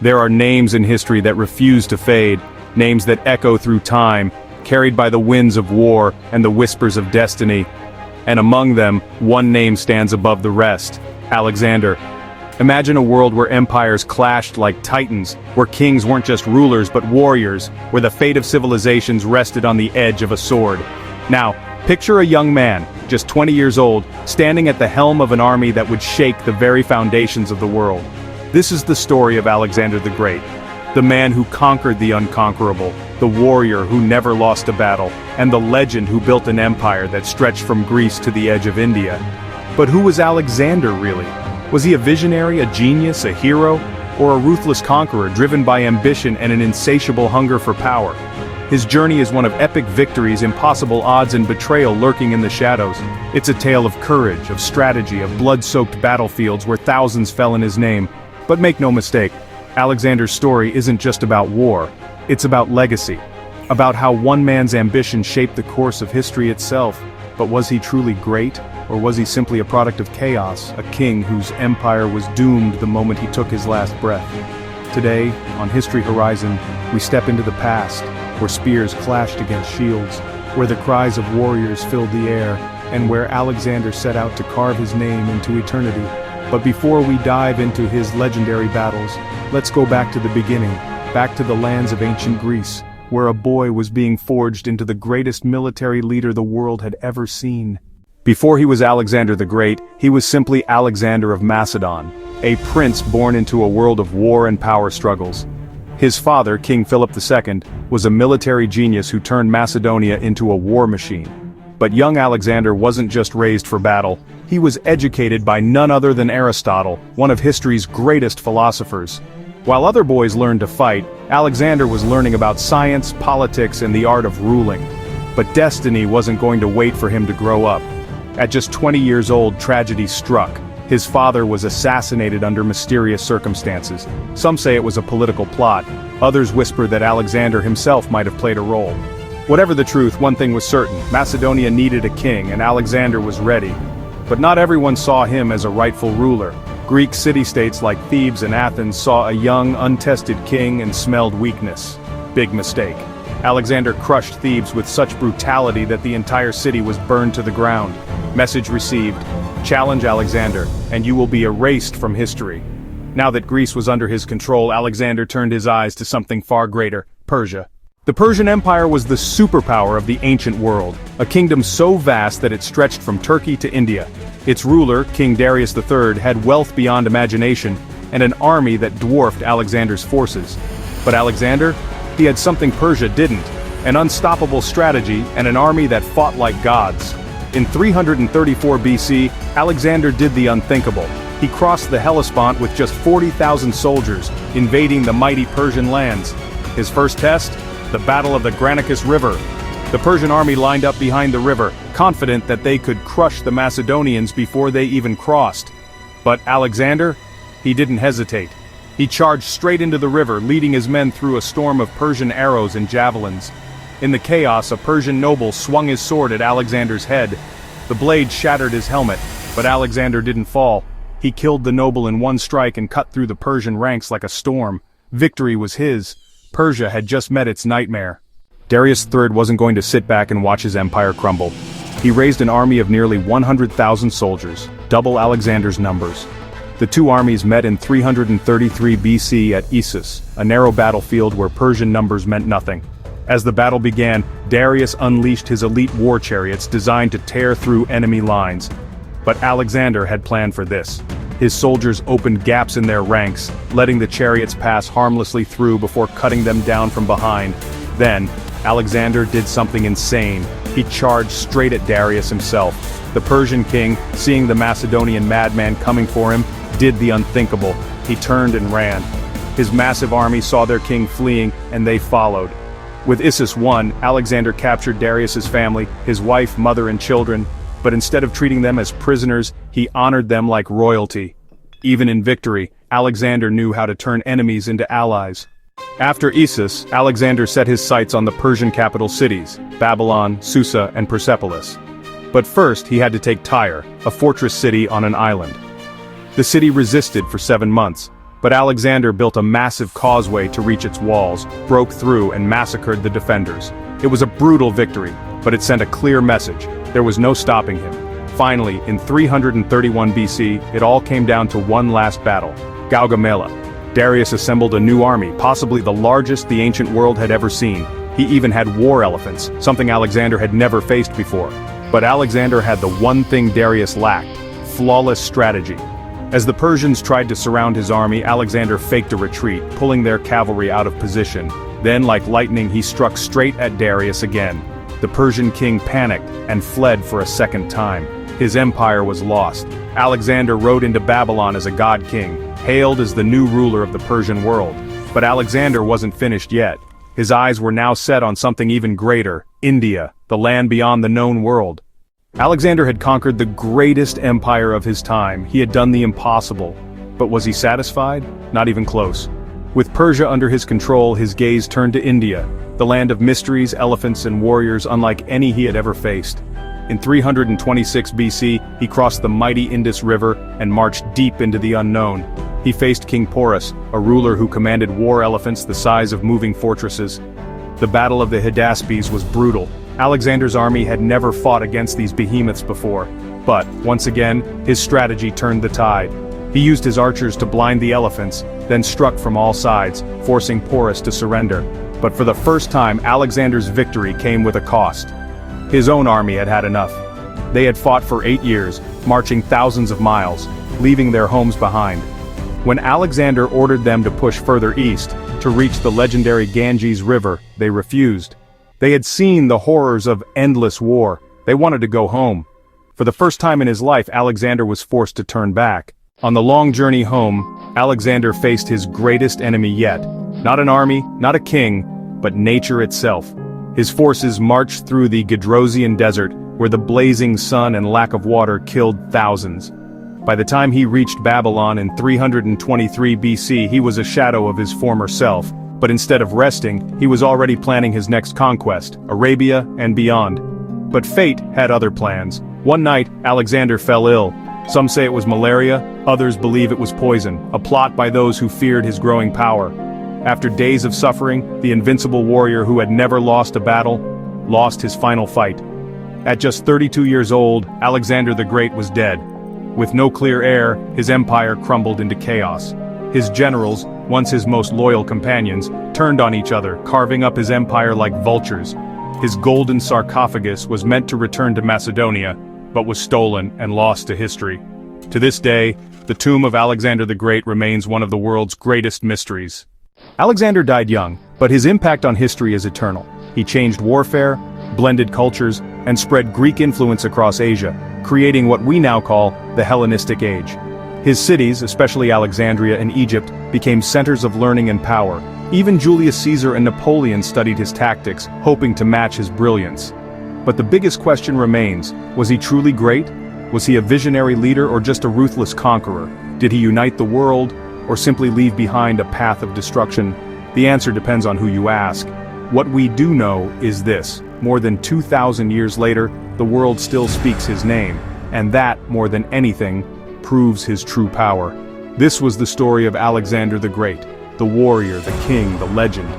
There are names in history that refuse to fade, names that echo through time, carried by the winds of war and the whispers of destiny. And among them, one name stands above the rest: Alexander. Imagine a world where empires clashed like titans, where kings weren't just rulers but warriors, where the fate of civilizations rested on the edge of a sword. Now, picture a young man, just 20 years old, standing at the helm of an army that would shake the very foundations of the world. This is the story of Alexander the Great, the man who conquered the unconquerable, the warrior who never lost a battle, and the legend who built an empire that stretched from Greece to the edge of India. But who was Alexander really? Was he a visionary, a genius, a hero, or a ruthless conqueror driven by ambition and an insatiable hunger for power? His journey is one of epic victories, impossible odds, and betrayal lurking in the shadows. It's a tale of courage, of strategy, of blood-soaked battlefields where thousands fell in his name. But make no mistake, Alexander's story isn't just about war. It's about legacy, about how one man's ambition shaped the course of history itself. But was he truly great, or was he simply a product of chaos, a king whose empire was doomed the moment he took his last breath? Today, on History Horizon, we step into the past, where spears clashed against shields, where the cries of warriors filled the air, and where Alexander set out to carve his name into eternity. But before we dive into his legendary battles, let's go back to the beginning, back to the lands of ancient Greece, where a boy was being forged into the greatest military leader the world had ever seen. Before he was Alexander the Great, he was simply Alexander of Macedon, a prince born into a world of war and power struggles. His father, King Philip II, was a military genius who turned Macedonia into a war machine. But young Alexander wasn't just raised for battle, he was educated by none other than Aristotle, one of history's greatest philosophers. While other boys learned to fight, Alexander was learning about science, politics, and the art of ruling. But destiny wasn't going to wait for him to grow up. At just 20 years old, tragedy struck. His father was assassinated under mysterious circumstances. Some say it was a political plot, others whisper that Alexander himself might have played a role. Whatever the truth, one thing was certain: Macedonia needed a king, and Alexander was ready. But not everyone saw him as a rightful ruler. Greek city-states like Thebes and Athens saw a young, untested king and smelled weakness. Big mistake. Alexander crushed Thebes with such brutality that the entire city was burned to the ground. Message received: challenge Alexander, and you will be erased from history. Now that Greece was under his control, Alexander turned his eyes to something far greater: Persia. The Persian Empire was the superpower of the ancient world, a kingdom so vast that it stretched from Turkey to India. Its ruler, King Darius III, had wealth beyond imagination, and an army that dwarfed Alexander's forces. But Alexander? He had something Persia didn't: an unstoppable strategy and an army that fought like gods. In 334 BC, Alexander did the unthinkable. He crossed the Hellespont with just 40,000 soldiers, invading the mighty Persian lands. His first test? The Battle of the Granicus River. The Persian army lined up behind the river, confident that they could crush the Macedonians before they even crossed. But Alexander? He didn't hesitate. He charged straight into the river, leading his men through a storm of Persian arrows and javelins. In the chaos, a Persian noble swung his sword at Alexander's head. The blade shattered his helmet, but Alexander didn't fall. He killed the noble in one strike and cut through the Persian ranks like a storm. Victory was his. Persia had just met its nightmare. Darius III wasn't going to sit back and watch his empire crumble. He raised an army of nearly 100,000 soldiers, double Alexander's numbers. The two armies met in 333 BC at Issus, a narrow battlefield where Persian numbers meant nothing. As the battle began, Darius unleashed his elite war chariots designed to tear through enemy lines. But Alexander had planned for this. His soldiers opened gaps in their ranks, letting the chariots pass harmlessly through before cutting them down from behind. Then, Alexander did something insane. He charged straight at Darius himself. The Persian king, seeing the Macedonian madman coming for him, did the unthinkable. He turned and ran. His massive army saw their king fleeing, and they followed. With Issus won, Alexander captured Darius's family, his wife, mother, and children. But instead of treating them as prisoners, he honored them like royalty. Even in victory, Alexander knew how to turn enemies into allies. After Issus, Alexander set his sights on the Persian capital cities, Babylon, Susa, and Persepolis. But first he had to take Tyre, a fortress city on an island. The city resisted for 7 months. But Alexander built a massive causeway to reach its walls, broke through and massacred the defenders. It was a brutal victory, but it sent a clear message. There was no stopping him. Finally, in 331 BC, it all came down to one last battle, Gaugamela. Darius assembled a new army, possibly the largest the ancient world had ever seen. He even had war elephants, something Alexander had never faced before. But Alexander had the one thing Darius lacked: flawless strategy. As the Persians tried to surround his army, Alexander faked a retreat, pulling their cavalry out of position. Then, like lightning, he struck straight at Darius again. The Persian king panicked and fled for a second time. His empire was lost. Alexander rode into Babylon as a god king, hailed as the new ruler of the Persian world. But Alexander wasn't finished yet. His eyes were now set on something even greater: India, the land beyond the known world. Alexander had conquered the greatest empire of his time. He had done the impossible. But was he satisfied? Not even close. With Persia under his control, his gaze turned to India, the land of mysteries, elephants, and warriors unlike any he had ever faced. In 326 BC, he crossed the mighty Indus River and marched deep into the unknown. He faced King Porus, a ruler who commanded war elephants the size of moving fortresses. The Battle of the Hydaspes was brutal. Alexander's army had never fought against these behemoths before. But, once again, his strategy turned the tide. He used his archers to blind the elephants, then struck from all sides, forcing Porus to surrender. But for the first time, Alexander's victory came with a cost. His own army had had enough. They had fought for 8 years, marching thousands of miles, leaving their homes behind. When Alexander ordered them to push further east, to reach the legendary Ganges River, they refused. They had seen the horrors of endless war. They wanted to go home. For the first time in his life, Alexander was forced to turn back. On the long journey home, Alexander faced his greatest enemy yet. Not an army, not a king, but nature itself. His forces marched through the Gedrosian desert, where the blazing sun and lack of water killed thousands. By the time he reached Babylon in 323 BC, he was a shadow of his former self. But instead of resting, he was already planning his next conquest, Arabia and beyond. But fate had other plans. One night, Alexander fell ill. Some say it was malaria, others believe it was poison, a plot by those who feared his growing power. After days of suffering, the invincible warrior who had never lost a battle, lost his final fight. At just 32 years old, Alexander the Great was dead. With no clear heir, his empire crumbled into chaos. His generals, once his most loyal companions, turned on each other, carving up his empire like vultures. His golden sarcophagus was meant to return to Macedonia, but was stolen and lost to history. To this day, the tomb of Alexander the Great remains one of the world's greatest mysteries. Alexander died young, but his impact on history is eternal. He changed warfare, blended cultures, and spread Greek influence across Asia, creating what we now call the Hellenistic Age. His cities, especially Alexandria and Egypt, became centers of learning and power. Even Julius Caesar and Napoleon studied his tactics, hoping to match his brilliance. But the biggest question remains: was he truly great? Was he a visionary leader or just a ruthless conqueror? Did he unite the world, or simply leave behind a path of destruction? The answer depends on who you ask. What we do know is this: more than 2,000 years later, the world still speaks his name, and that, more than anything, proves his true power. This was the story of Alexander the Great, the warrior, the king, the legend.